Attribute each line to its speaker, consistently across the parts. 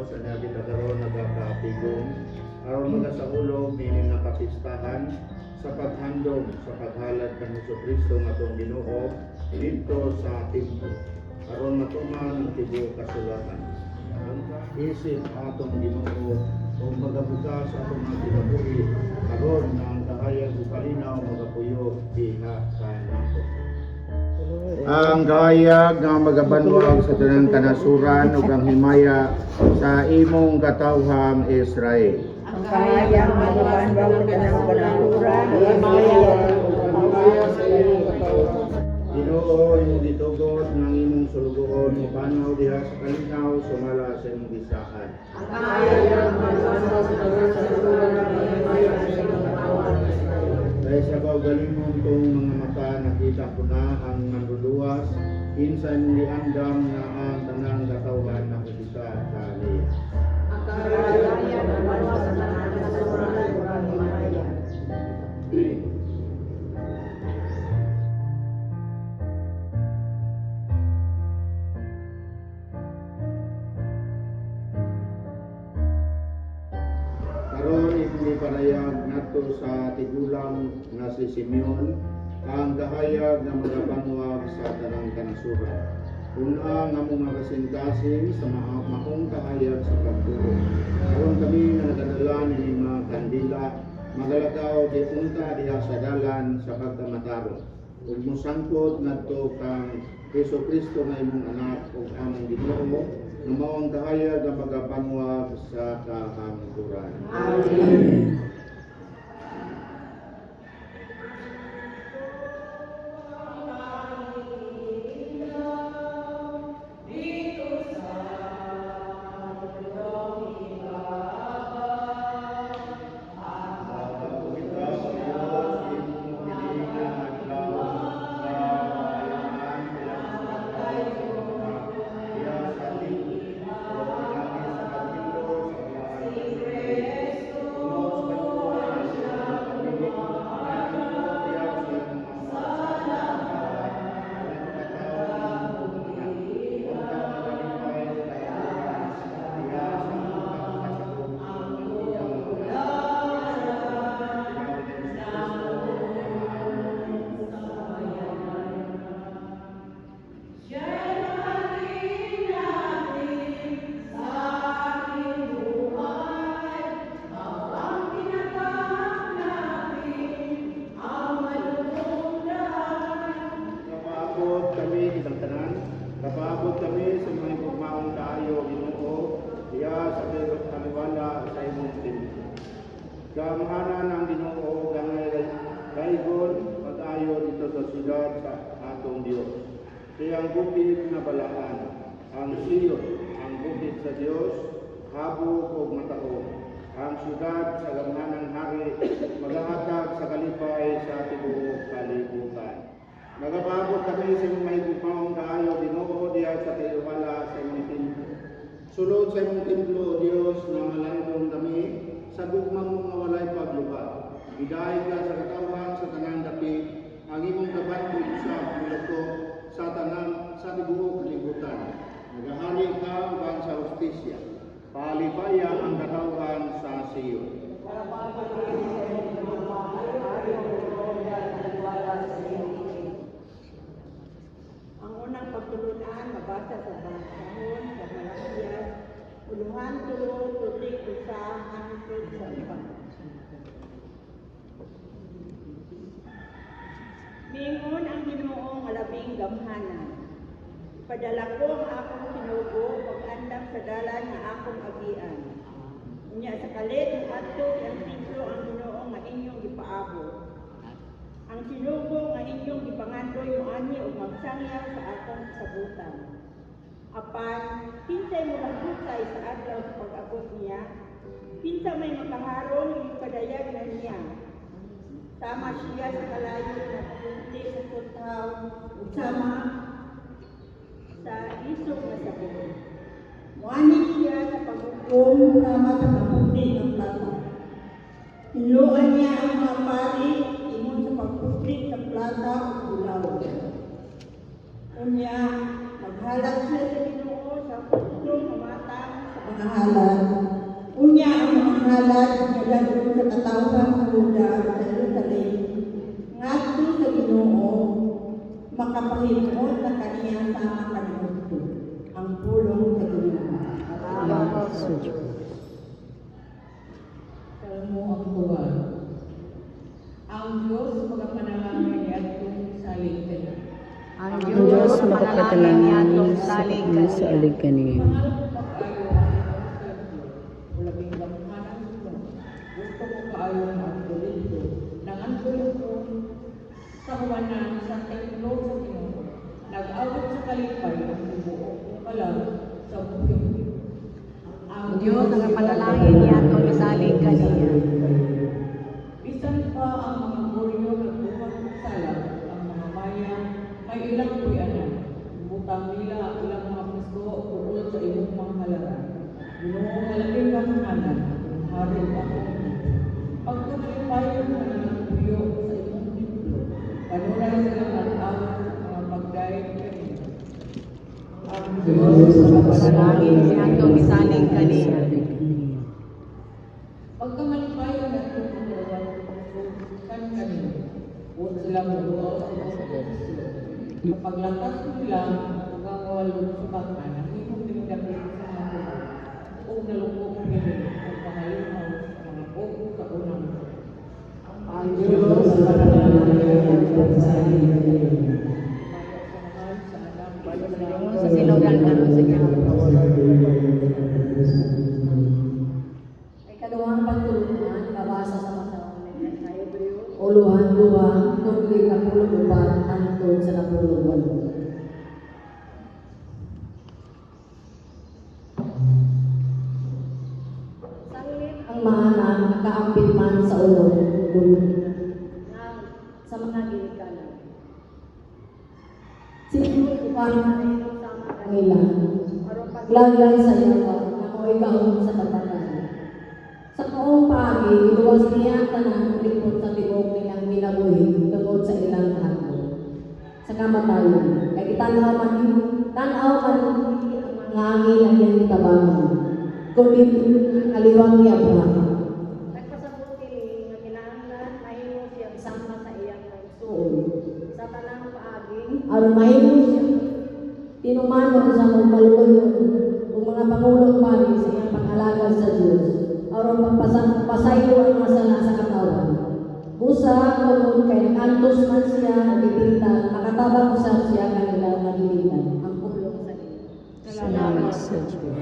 Speaker 1: sa niya bitakaroon nagkakapigong aron mga sa ulog nini nga kapistahan sa paghandom sa paghalad ng Jesucristo nga atong Ginoo dito sa templo aron matuman ang tibuok kasulatan. Isip atong Ginoo o magabukas atong mga kinabuhi aron na ang kahayag sa palinaw magapuyo diha sa nato. Ang kahayag nga magabanwag sa tanang kanasuran ug ang himaya sa imong katawhang Israel.
Speaker 2: Ang kahayag nga magabanwag sa tanang kanasuran ug ang himaya sa imong katawhang.
Speaker 1: Ginoo, imong gitugot ng imong sulugoon mo panaw diha sa kalinaw sumala sa imong gisaad.
Speaker 2: Ang kahayag nga magabanwag sa tanang kanasuran ug ang himaya sa imong katawhang.
Speaker 1: Dahil sa kaugalingon kong mga mata, nakita ko na ang nanduluwas, kinsa imong giandam na ang tanang katawhan ng isa sa aliya.
Speaker 2: Ang kahayag nga magabanwag sa tanang kanasuran ug ang himaya.
Speaker 1: Karon ipanayag nato sa tigulang nga si Simeon ang kahayag nga magabanwag sa tanang kanasuran. Una nga mga kasing-kasing sa maong kahayag sa pagtuo. Karon kami nga nagadala ni mga kandila magalakaw di unta diha sa dalan sa pagkamataro. Ug mosangkot ngadto kang Jesucristo nga imong anak ug among Ginoo nga mao ang kahayag nga magabanwag sa kahangturan.
Speaker 2: Amen.
Speaker 1: Kapaabot kami sa mga pagmaong kaayo, Ginoo, diha sa pirot kaliwala sa imong templo. Gamahanan ang Ginoo gangay kaygon pag-ayo dito sa siyudad sa atong Dios. Siyang bukid na balaan, ang Sion, ang bukid sa Dios, habog ug mataog. Ang siyudad sa gamahanang hari magahatag sa kalipay sa tibuok kalibutan. Nagapaabot kami sa imong mahigugmaong kaayo, Ginoo, diha sa kaliwala sa imong templo. Sulod sa imong templo, Dios, na malandong kami sa gugmang mo nga walay paglubad. Gidaay ka sa katawhan sa tanang dapit, ang imong kabantog sa piloto sa tibuok kalibutan. Nagahali ka uban sa hustisya. Palipaya ang katawhan sa Sion.
Speaker 2: Ang unang pagtulunan mabasa sa Bangkahon sa Malakias, uluhan tulo, tutik, usa, hangtod sa iba. Mingon ang Ginoo nga labing gamhanan. Padala ko ang akong sinugo pag-andam sa dalan nga akong agian. Unya sa kalit ng adto ang templo ang Ginoo nga inyong gipaabot. Ang sinugo nga inyong gipangandoy moani ug magsangyaw sa atong sabutan. Apan pinsay mo hutay sa adlaw sa pag-abot niya, pinsa may makaharon ug padayag na niya. Sama siya sa kalayo na punti sa kutaw ug sama sa isog na sabon. Moani siya sa paghukom sama sa pagputi ng plata. Tinuan niya ang mga pari ingon sa pagpuplit sa plata o bulaw. Unya, maghalag siya sa Ginoo sa putlong matang sa mga halad. Unya ang mga halad nga dadto sa katawhan sa Juda sa Jerusalem ngadto sa Ginoo makapahimuot na kaniya sama kaniadto ang pulong sa Ginoo. Kalmo ang tuwa. Ang Diyos magapanalangin ni atong salig kaniya.
Speaker 3: Ang Diyos makapatalangin niya atong salig
Speaker 4: sa alig kaniya.
Speaker 2: Mahal ko pag-ayo ang iyong servo. Ulabing gamhanan ko. Gusto ko kaayo na ang dito. Nangantulo ko sa huwanan sa templo sa Ginoo. Nag-awit sa kalipay ang bubuo kong kalam sa buhay.
Speaker 3: Ang Diyos makapatalangin niya atong salig kaniya.
Speaker 2: Bisan pa ang mga goryo nagbuhat ng salak, ang mga maya, may ilang kuyanan. Butang nila ilang mga puso tungkol sa iyong mga halaran. Ginoo malabing kamhanan, harin ako. Pagkakalipayo ng mga kuyo sa iyong templo, kanunay silang natawa sa mga pagdayag kanina. Ang Diyos
Speaker 3: Makapatalangin niya atong salig kaniya.
Speaker 2: pagkamalipayo na itong pagkawan kan kanina, huwag sila mabuo sa kapag lakas nila, magkakawalong subakan, ang imong pinagdapit sa mga buo, o nalukok nila, ang pangalimaw sa mga buo sa unang. Ang Diyos sa panalangin sa
Speaker 3: Sa sinugan karon sa Ginoo.
Speaker 5: Ay kaduhang pagtulungan, nabasa sa masawanan sa Hebreo. Uluhan duha, tungkol kapulog upat, antod sa napulog walo. Sanglit ang maanan, nakaambit man sa ulo, sa mga ginikanan. Sino upan kanila, paglagay sa yawa, na mo'y kaon sa tapatan. Sa kaong paagi, iluwas niya ang tanang lingkod sa tibok nilang minabuhi tungkol sa ilang hapon. Sa kamatayon, kay tanaw man hindi ang mga angin ang iyang itabangan, kundi kaliwang ni Abraham. Nagpasabuti nga kinahanglan mahimo siyang sama sa iyang pagsuon. Sa tanang paagi, aron mahimo siya tinumano sa mga maluloy o mga pangulong pari sa iyang pag-alaga sa Diyos. Aron pasayo ang mga sala sa katawan. Busa kung kay nakantos man siya o dipinta, makatabang usap siya kanila nga dipinta. Ang pulong sa Diyos.
Speaker 3: Salamat
Speaker 4: sa Diyos.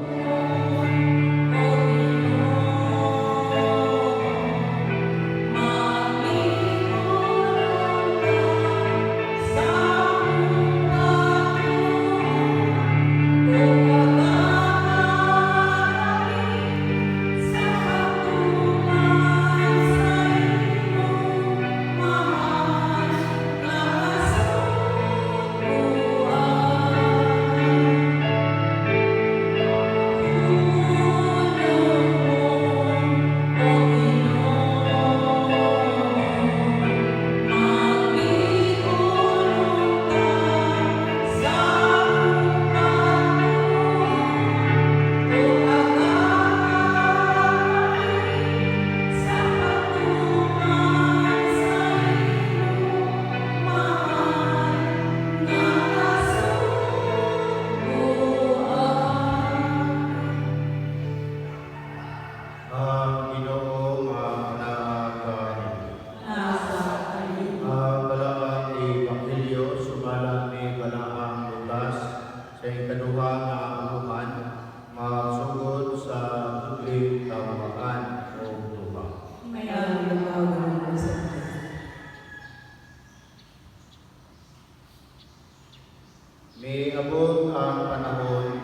Speaker 1: May abot ang panahon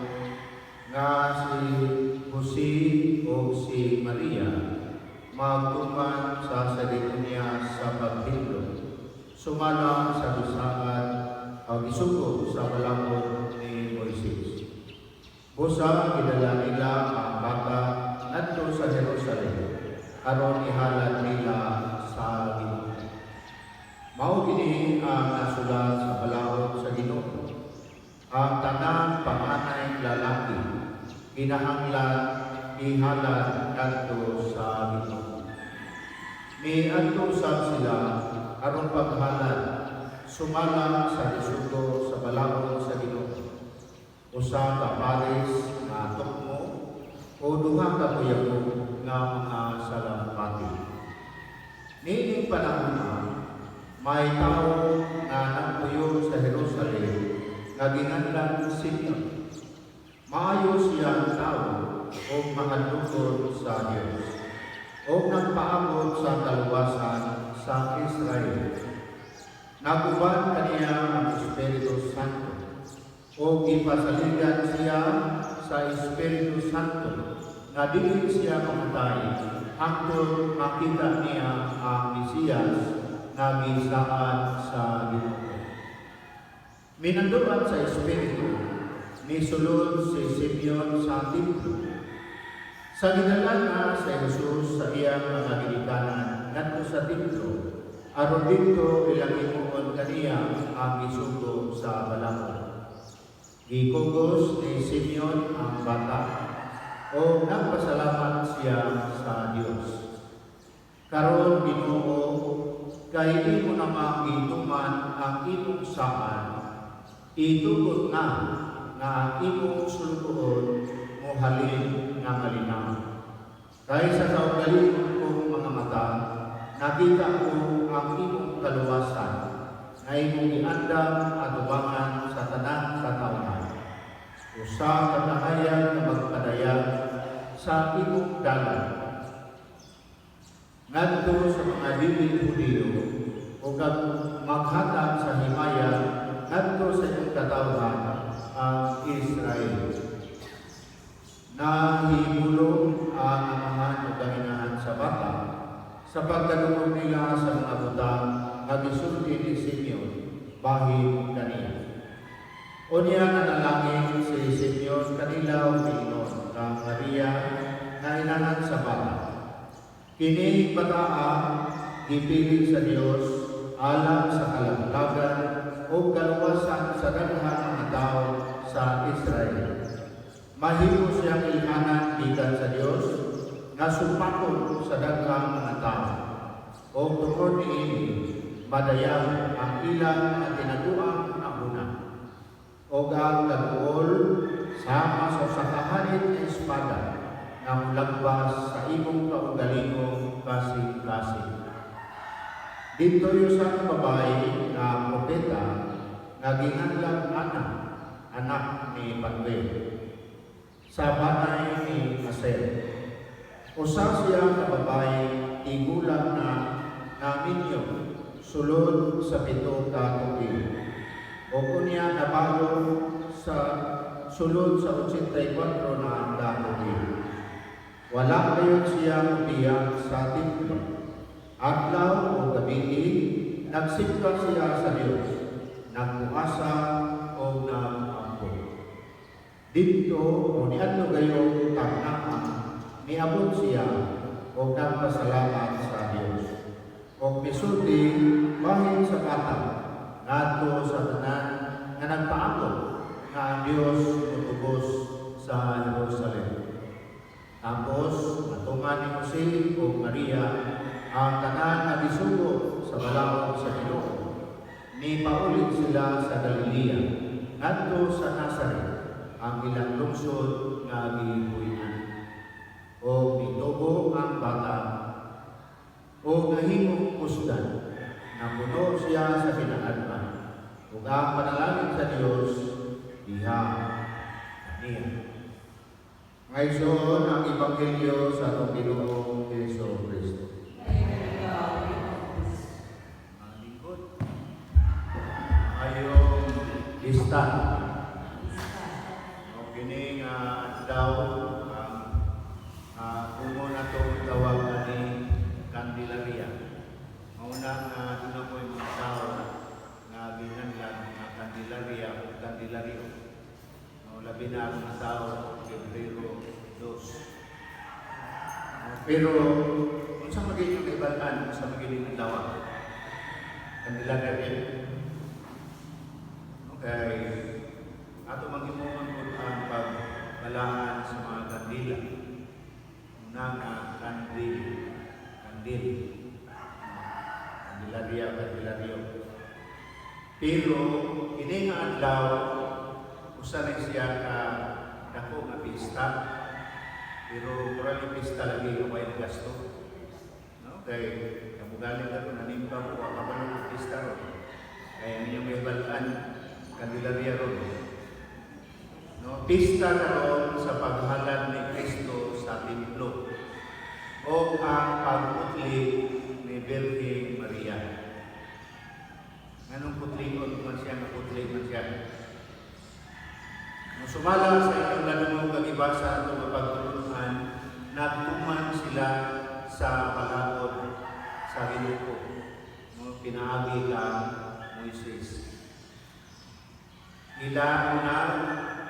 Speaker 1: nga si Jose o si Maria magtuman sa sarili niya sa pagtiplo. Sumalang sa lusaad ang isugo sa balangod ni Moises. Busa gidala nila ang bata ngadto sa Jerusalem aron ihalad nila sa Ginoo. Mao kini ang nasulat sa balangod sa Ginoo. Ang tanang panganay lalaki kinahanglan ihalad kadto sa Ginoo. Miadto sab sila aron paghalad sumala sa isugo sa balawon sa Ginoo. Usa ka pares nga tukmo o duha ka kuyako nga mga salampati. Nining panahon may tao nga nagpuyo sa Jerusalem nga ginganlan Simeon. Maayo siya tao o mahadlokon sa Dios o nagpaabot sa kaluwasan sa Israel. Naguban kaniya ang Espiritu Santo o ipasaligan siya sa Espiritu Santo na dili siya mamatay hangtod makita niya ang Mesiyas na gisaan sa Ginoo. Minanduan sa Espiritu nisulod si Simeon sa templo. Sa ginalan na sa Jesus sa iyang mga ginikanan ngadto sa templo, aron dito ilang himuon kaniya ang isugo sa balakon. Gikugos ni Simeon ang bata o nagpasalamat siya sa Dios. Karon Ginoo, kay imo namang gituman ang imong saan, itugot na nga ang imong sulugoon mo halin nga malinaw. Kay sa kaugalingon kong mga mata, nakita ko ang imong kaluwasan na imong iandam at ubangan sa tanang katauhan. Usa ka kahayan na magpadayag sa imong dalan. Ngadto sa mga dili Hudiyo o maghatag sa himaya ngadto sa imong katauhan ang Israel. Nahimulong ang amahan o gahinahan sa bata sa pagkalungog nila sa mga butang na gisulti ni Simeon bahin kaniya. Unya nanalangin si Simeon kanila o Panginoon kang Maria na inanan sa bata. Kini bataa gipili sa Dios alang sa kalaglagan o kaluwasan sa daghang mga tao sa Israel. Mahimo siyang ilhanan gikan sa Dios nga supakon sa daghang mga tao. O tungod niini madayang ang ilang mga tinaguang nauna. O ang kaduol sama sa sakahanit ng espada na mulagbas sa imong kaugalingong kasing-kasing. Dito yung sa babae na propeta na ginanlang anak ni Pagwe sa banay ni Aser. Usa siya na babae tigulang na naminyo sulod sa 7 ka tuig. O kunya nabago sa sulod sa 84 na tuig. Wala kayon siya biyak sa templo. Adlaw o gabi nagsimba siya sa Dios, nagpuasa o nag-ampo. Dito o niadto gayon tagnaan, niabot siya o nagpasalamat sa Dios. O pisulti bahin sa bata, ngadto sa tanan nga nagpaabot nga ang Dios mutubos sa Jerusalem. Tapos natungan ni Jose o Maria ang tanan na gisugo sa balawon sa Ginoo. Ni paulit sila sa Galilea ngadto sa Nazareth, ang ilang lungsod nga gibuhian. O mitubo ang bata o nahimong kusdan na puno siya sa kinaadman. Ug ang panalangin sa Dios diha kaniya. Ngayon ang Ebanghelyo sa atong Ginoong Hesus Kristo. Ayong lista. O kini nga adlaw kumo na itong tawag ni Candelaria. Mauna nga doon ko yung mga tao nga ginanlan nga Candelaria o Candelario. Labi na ang mga tao Febrero 2. Pero kung sa magiging kaibalan, kung sa magiging adlaw, Candelaria rin. Okay, ato maghimuon po ang pagbalaan sa mga
Speaker 4: kandila. Una nga kandil. Kandilaryo. Pero ini nga adlaw usa na siya ka dako nga pista. Pero murag pista lagi nga may gasto. No? Kay kamugaling ka kung nanimba mo ang kabalong pista ro. Kaya niyo may balaan Kandilarya ro. No, pista karon sa paghalad ni Kristo sa templo o ang pagputli ni Birhen Maria. Anong putligon man siya, putli man siya? Nung sumala sa inyong nanunong kagibasa at pagtulungan, nagtuman sila sa balakod sa Ginoo. No, pinaagi ka Moises.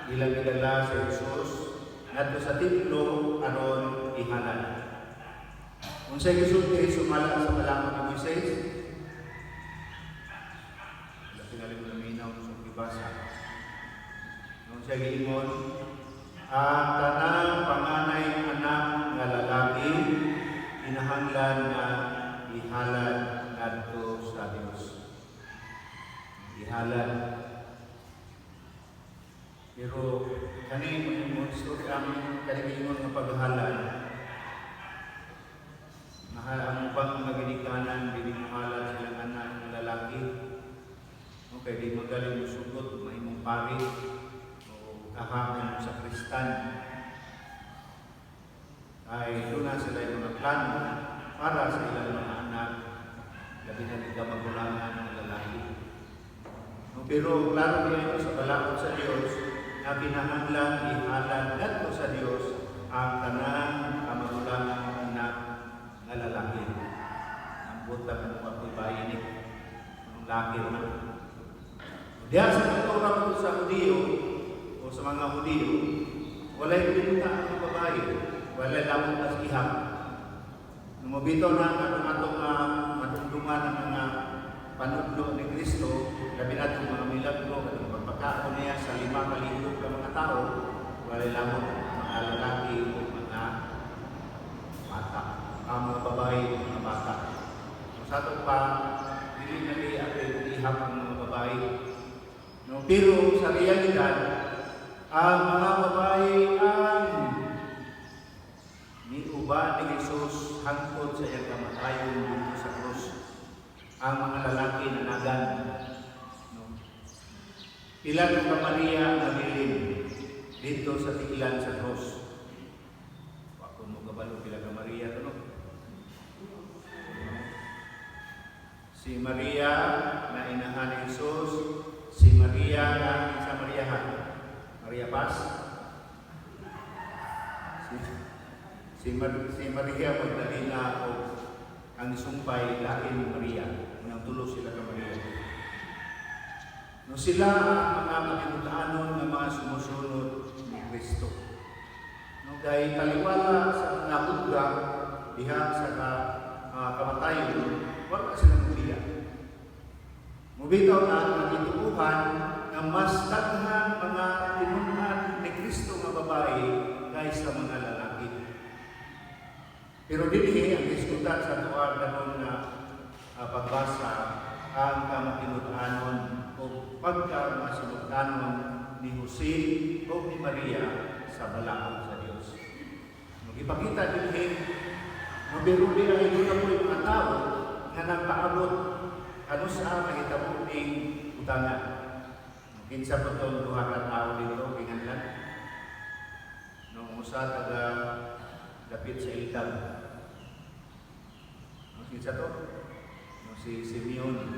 Speaker 4: Ilang gidala sa Jesus ngadto sa templo aron ihalad. Unsay gisulti sumala sa balakod ni Moises? Tingali mo naminaw sa gibasa. Unsay giingon? Ang tanang panganay anak nga lalaki kinahanglan nga ihalad ngadto sa Dios. Ihalad. Pero kani mo istorya ang kaningon nga paghalad. Mahal ang ubang mga ginikanan binihalad silang anak ng lalaki. Okay, di magaling musugot mahimong pari o kahaman sa Kristan. Ay doon na sila yung mga plano para sa ilang mga anak labi na nila magulangan ng lalaki. Pero klaro niya sa balakod sa Diyos na kinahanglan ihalad ngadto sa Dios ang tanang kamagulangan ng anak nga lalaki. Ang buta ng pagbabayi ni ang laki man. Diya sa kultura mo sa Hudiyo o sa mga Hudiyo, walay pinunta ang babae, walay lamang as ihap. Nung mabitaw na atong matungtungan ng mga panudlo ni Kristo, labi na itong mga milagro at pagpakaon niya sa 5,000 ka mga tao, walay lamang mga lalaki o mga bata, ang mga babae o mga bata. So, sa ito pa, hindi na ihap ang mga babae. No, pero sa realidad, ang mga babae ang niuba ni Jesus hangtod sa iyang kamatayon dito sa krus. Ang mga lalaki na nagan. No. Ilan ka Maria na bilin dito sa tiilan sa krus. Wakon mo kabalo pila ka Maria to no. Si Maria na inahan ni Jesus, si Maria na sa Mariahan. Maria Paz. Si Maria Magdalena o ang sumpay laki ni Maria. Unang tulo sila ka Maria. No, sila ang mga matinutaanon ng mga sumusunod ni Kristo. No, dahil taliwala sa mga hudga diha sa kamatayon, wala silang muliya. Mubitaw na ang nagituuhan na mas daghan mga tinunan ni Kristo nga babae kaysa mga lalaki. Pero dinhi ang diskutan sa tuwa kanon na pagbasa ang kamatinut-anon o pagkamasinut-anon ni Jose o ni Maria sa balakod sa Dios. Magipakita dinhi mabiruli ang ito po yung mga tao na nagpaabot ano sa mahitabo ng utangan. Kinsa po itong duha ka tao dito, kinganlan. Nung usa taga dapit sa Iltag. Kinsa to? Nung si Simeon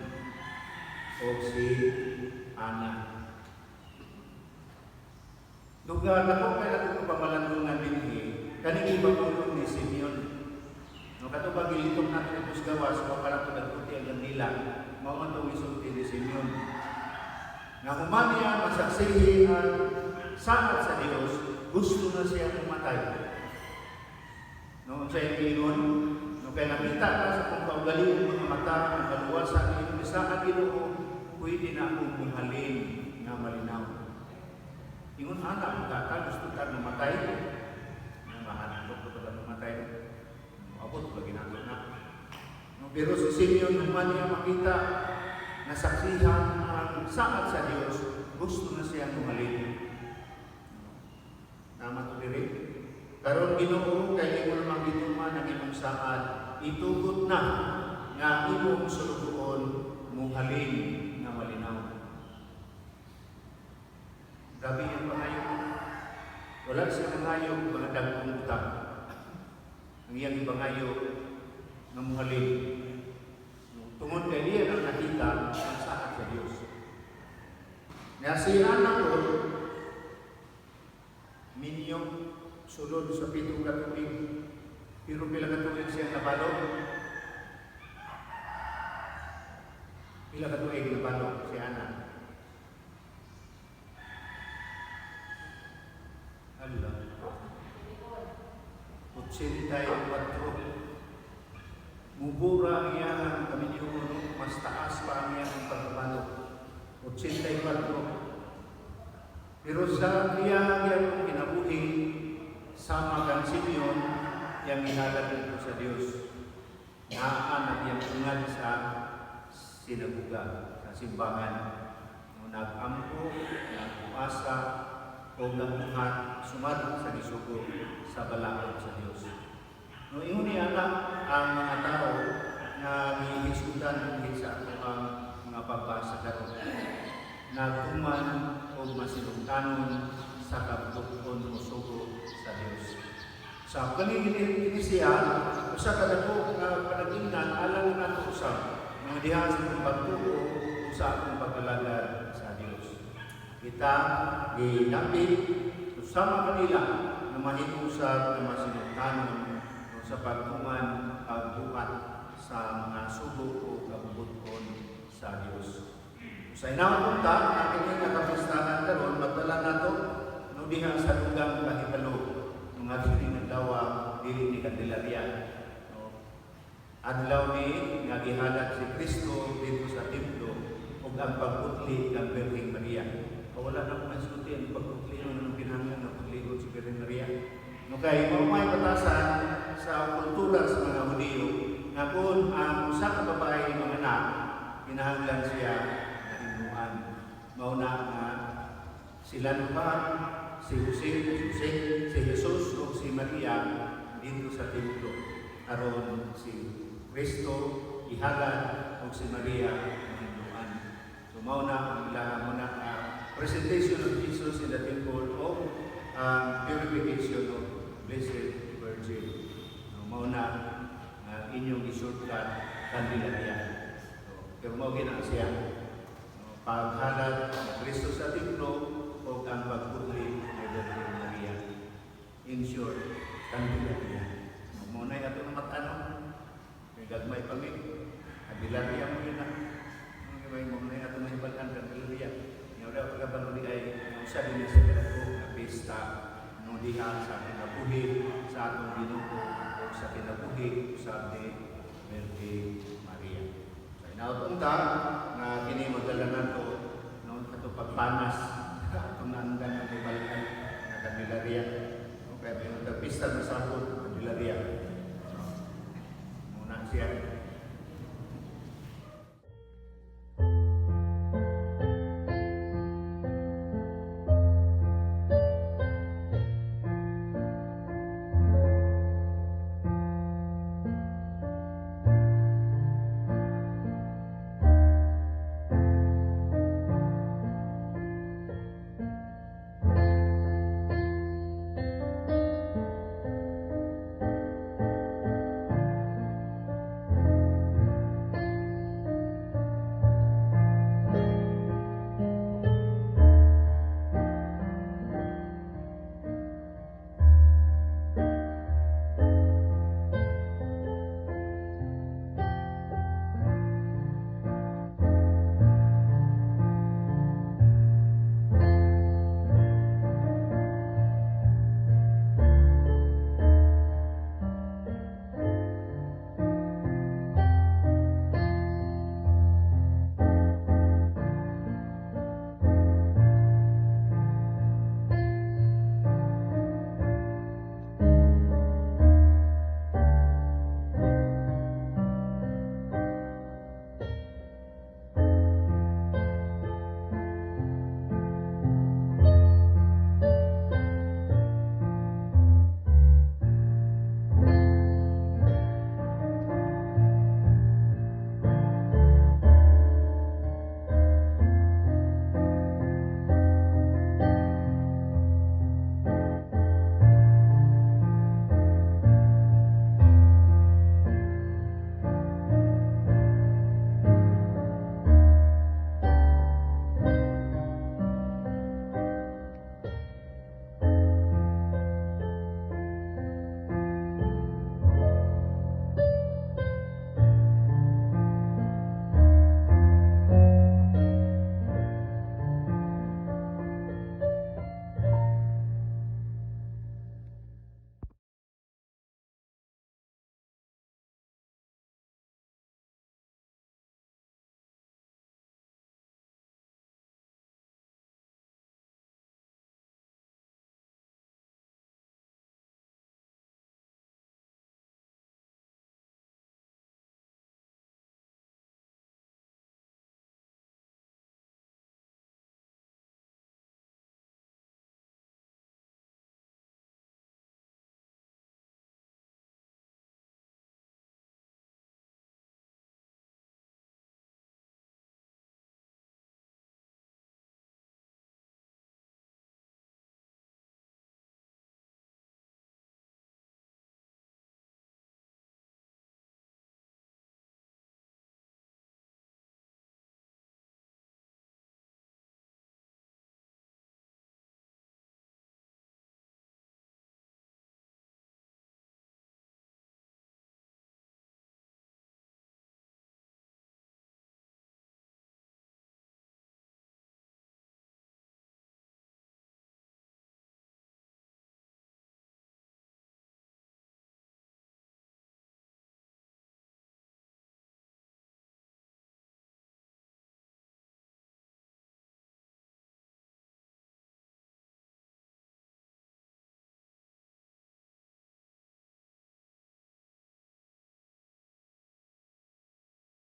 Speaker 4: o si Ana. Duga na po kaya natin pamalandungan din kaning ibang ni Simeon. No katubag gilitong natin ito sa gawas kung para ito nagputi ang gandila, maumantong isulti ni Simeon. Na humaniya masaksihi ang saat sa Diyos, gusto na siya pumatay. No, sa ingon, no kaya nakita ka sa kung kaugaling mga mata, ang kaluwasan ng iyong isaan Ginoo, pwede na akong ihalin nga malinaw. Ingon anak, kata gusto ka mamatay. mahanap ko pala mamatay. Abot lagi nato na. Pero si Simeon naman niya makita nasaksihan ang saad sa Diyos, gusto na siya tumalin. Tama to diri. Karon Ginoo kay imo namang gituman ang imong saad, itugot na nga imong sulugoon mong halin nga malinaw. Grabe yung pangayo. Wala siya pangayo, wala dagkong utang. Ang iyang ipangayo nga mong halin. Tungod kay diya ang nakita ang saad sa Diyos. Nga si anak ko, minyong sulod sa 7 ka tuig, pero pila ka tuig siya nabalo? Pila ka tuig nabalo si anak? Allah. 84. Mubura ang iyang kami niyo, mas taas pa ang iyang pagkabalo. 84. Pero sa iyang kinabuhi, sama kang Simeon, yang ihalad nito sa Diyos. Naan at iyang ungad sa sinaguga, sa simbangan. Nag-ampo, nag-uasa, o nag-uhat, sumad sa gisugo, sa balakad sa Diyos. No, ingon ni anak ang mga tao na gihisudan sa ato ang mga pagbasa karon. Nagtuman o masinungtanon sa kabuton o sugo sa Diyos. Sa kanilin siya, usa ka dako nga panagingnan alang nato usab mga diha sa pagtuo sa atong pagkalagad sa Diyos. Kita ginapit usama kanila na mahimusab na masinungtanon sa pagtuman pagbuhat sa mga sugo o kabuton sa Diyos. Sa inawang punta, aking yung nakapistahan karon, magdala na ito, no diha sa lugang kahibalo, nung ating nagdawa, dili ni Candelaria. No? Adlaw ni, nagihalat si Kristo dito sa templo, o ang pagputli ng Birheng Maria. Wala na kung masulti ang pagputli ng pinangang na putligon si Birheng Maria. No kay mamay batasan sa kultura sa mga Hudiyo, na kung ang usa ka babae ng anak, kinahanglan siya mauna nga sila pa si Jose, si Jesus o si Maria dito sa templo. Aron si Kristo ihalad o si Maria mahinuan. So mauna ang ilang muna presentation of Jesus in the temple o purification of Blessed Virgin. So, mauna inyong isurkat Candelaria. So, pero mao gina siya paghalad ng Kristo sa templo o ang pagputli ng Birhen Maria. In short, Candelaria. Muna yung ito na matanong. May gagmay pa may. Candelaria mo yun na. May muna yung ito na ibalkan Candelaria. Yung daw pagkabaluli ay sa din sa pinako na pista nung diha sa kinabuhi sa atong Ginoo o sa kinabuhi sa Birhen Maria. So, inautunta na kini magdala nato no ato pagpanas atong naandan ang ibalikan na Candelaria. Okay, may pista na sa Candelaria.